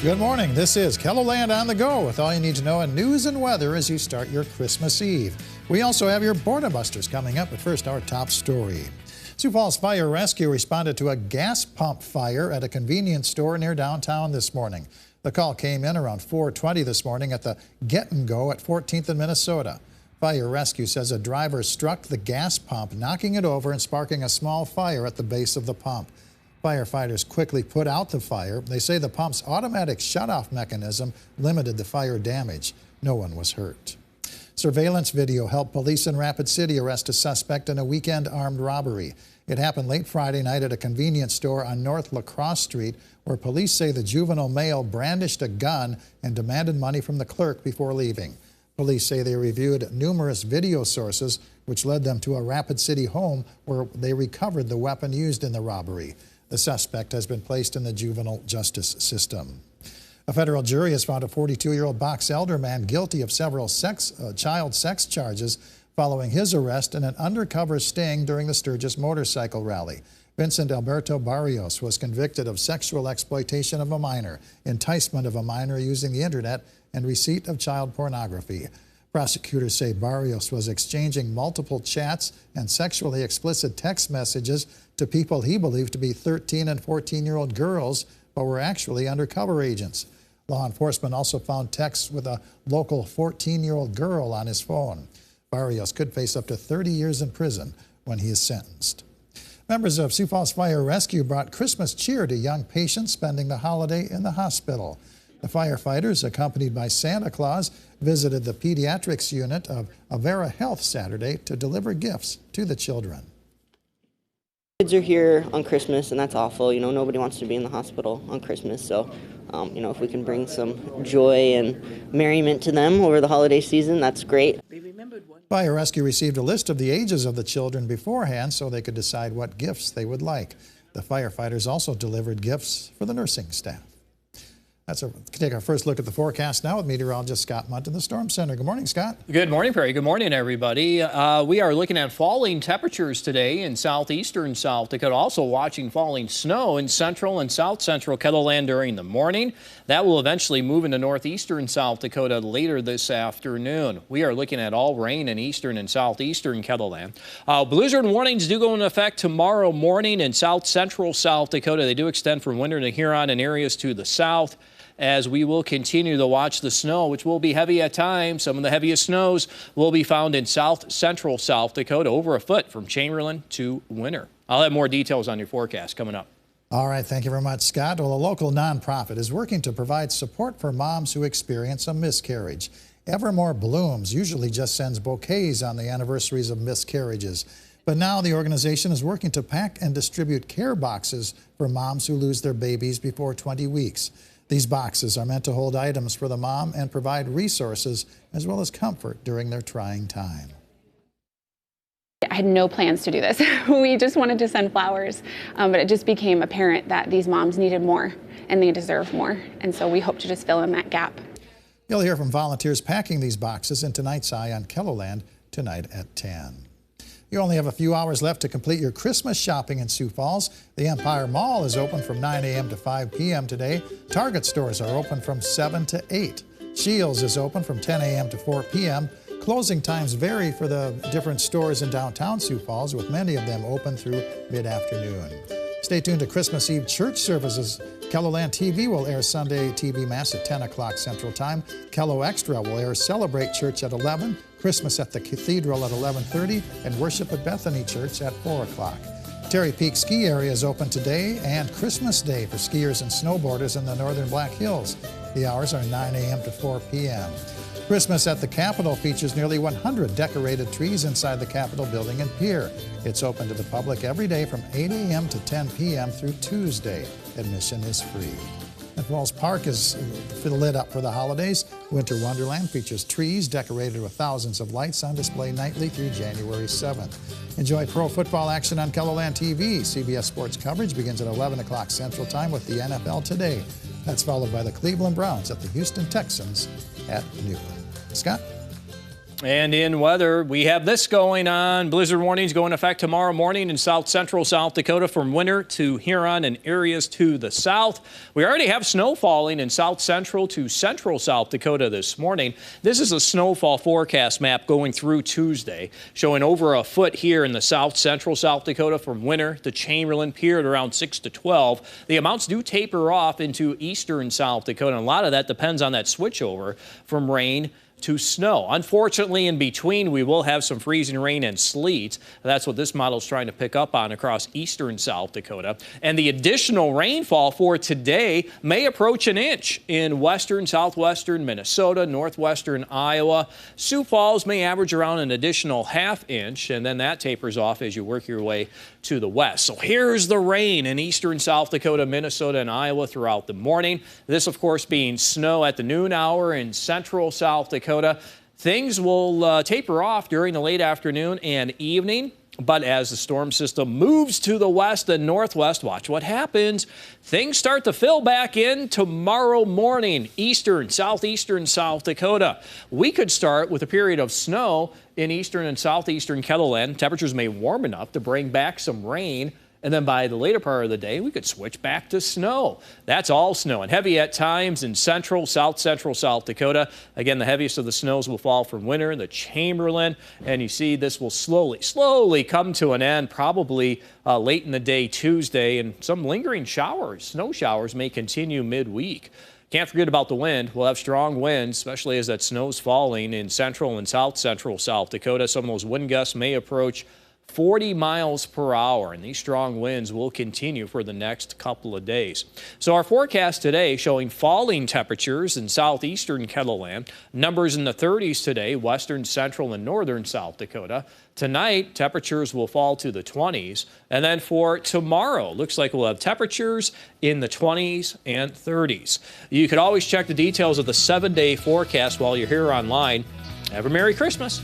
Good morning. This is KELOLAND On The Go with all you need to know in news and weather as you start your Christmas Eve. We also have your Border Busters coming up, but first our top story. Sioux Falls Fire Rescue responded to a gas pump fire at a convenience store near downtown this morning. The call came in around 4:20 this morning at the Get and Go at 14th and Minnesota. Fire Rescue says a driver struck the gas pump, knocking it over and sparking a small fire at the base of the pump. Firefighters quickly put out the fire. They say the pump's automatic shutoff mechanism limited the fire damage. No one was hurt. Surveillance video helped police in Rapid City arrest a suspect in a weekend armed robbery. It happened late Friday night at a convenience store on North La Crosse Street, where police say the juvenile male brandished a gun and demanded money from the clerk before leaving. Police say they reviewed numerous video sources, which led them to a Rapid City home where they recovered the weapon used in the robbery. The suspect has been placed in the juvenile justice system. A federal jury has found a 42-year-old Box Elder man guilty of several child sex charges following his arrest in an undercover sting during the Sturgis motorcycle rally. Vincent Alberto Barrios was convicted of sexual exploitation of a minor, enticement of a minor using the internet, and receipt of child pornography. Prosecutors say Barrios was exchanging multiple chats and sexually explicit text messages to people he believed to be 13 and 14-year-old girls, but were actually undercover agents. Law enforcement also found texts with a local 14-year-old girl on his phone. Barrios could face up to 30 years in prison when he is sentenced. Members of Sioux Falls Fire Rescue brought Christmas cheer to young patients spending the holiday in the hospital. The firefighters, accompanied by Santa Claus, visited the pediatrics unit of Avera Health Saturday to deliver gifts to the children. Kids are here on Christmas, and that's awful. You know, nobody wants to be in the hospital on Christmas, so you know, if we can bring some joy and merriment to them over the holiday season, that's great. Fire Rescue received a list of the ages of the children beforehand so they could decide what gifts they would like. The firefighters also delivered gifts for the nursing staff. Take our first look at the forecast now with meteorologist Scott Munt in the Storm Center. Good morning, Scott. Good morning, Perry. Good morning, everybody. We are looking at falling temperatures today in southeastern South Dakota. Also watching falling snow in central and south central KELOLAND during the morning. That will eventually move into northeastern South Dakota later this afternoon. We are looking at all rain in eastern and southeastern KELOLAND. Blizzard warnings do go into effect tomorrow morning in south central South Dakota. They do extend from winter to Huron and areas to the south, as we will continue to watch the snow, which will be heavy at times. Some of the heaviest snows will be found in south central South Dakota, over a foot from Chamberlain to Winter. I'll have more details on your forecast coming up. All right, thank you very much, Scott. Well, a local nonprofit is working to provide support for moms who experience a miscarriage. Evermore Blooms usually just sends bouquets on the anniversaries of miscarriages. But now the organization is working to pack and distribute care boxes for moms who lose their babies before 20 weeks. These boxes are meant to hold items for the mom and provide resources as well as comfort during their trying time. I had no plans to do this. We just wanted to send flowers, but it just became apparent that these moms needed more and they deserve more. And so we hope to just fill in that gap. You'll hear from volunteers packing these boxes in tonight's Eye on KELOLAND tonight at 10. You only have a few hours left to complete your Christmas shopping in Sioux Falls. The Empire Mall is open from 9 a.m. to 5 p.m. today. Target stores are open from 7 to 8. Shields is open from 10 a.m. to 4 p.m. Closing times vary for the different stores in downtown Sioux Falls, with many of them open through mid-afternoon. Stay tuned to Christmas Eve church services. KELOLAND TV will air Sunday TV Mass at 10 o'clock Central Time. KELO Extra will air Celebrate Church at 11, Christmas at the Cathedral at 11:30, and Worship at Bethany Church at 4 o'clock. Terry Peak Ski Area is open today and Christmas Day for skiers and snowboarders in the northern Black Hills. The hours are 9 a.m. to 4 p.m. Christmas at the Capitol features nearly 100 decorated trees inside the Capitol building and pier. It's open to the public every day from 8 a.m. to 10 p.m. through Tuesday. Admission is free. And Falls Park is lit up for the holidays. Winter Wonderland features trees decorated with thousands of lights on display nightly through January 7th. Enjoy pro football action on KELOLAND TV. CBS Sports coverage begins at 11 o'clock Central Time with the NFL Today. That's followed by the Cleveland Browns at the Houston Texans at noon. Scott? And in weather, we have this going on. Blizzard warnings go into effect tomorrow morning in south central South Dakota from Winter to Huron and areas to the south. We already have snow falling in south central to central South Dakota this morning. This is a snowfall forecast map going through Tuesday, showing over a foot here in the south central South Dakota from Winter to Chamberlain Pier at around 6 to 12. The amounts do taper off into eastern South Dakota, and a lot of that depends on that switchover from rain to snow. Unfortunately, in between, we will have some freezing rain and sleet. That's what this model is trying to pick up on across eastern South Dakota. And the additional rainfall for today may approach an inch in western, southwestern Minnesota, northwestern Iowa. Sioux Falls may average around an additional ½ inch, and then that tapers off as you work your way to the west. So here's the rain in eastern South Dakota, Minnesota, and Iowa throughout the morning. This, of course, being snow at the noon hour in central South Dakota. Things will taper off during the late afternoon and evening, but as the storm system moves to the west and northwest, watch what happens. Things start to fill back in tomorrow morning, eastern, southeastern South Dakota. We could start with a period of snow in eastern and southeastern KELOLAND. Temperatures may warm enough to bring back some rain. And then by the later part of the day, we could switch back to snow. That's all snow and heavy at times in central, south central South Dakota. Again, the heaviest of the snows will fall from Winter, the Chamberlain. And you see this will slowly come to an end, probably late in the day Tuesday. And some lingering showers, snow showers may continue midweek. Can't forget about the wind. We'll have strong winds, especially as that snow's falling in central and south central South Dakota. Some of those wind gusts may approach 40 miles per hour, and these strong winds will continue for the next couple of days. So our forecast today showing falling temperatures in southeastern KELOLAND, numbers in the 30s today, western, central, and northern South Dakota. Tonight, temperatures will fall to the 20s, and then for tomorrow, looks like we'll have temperatures in the 20s and 30s. You could always check the details of the 7-day forecast while you're here online. Have a Merry Christmas.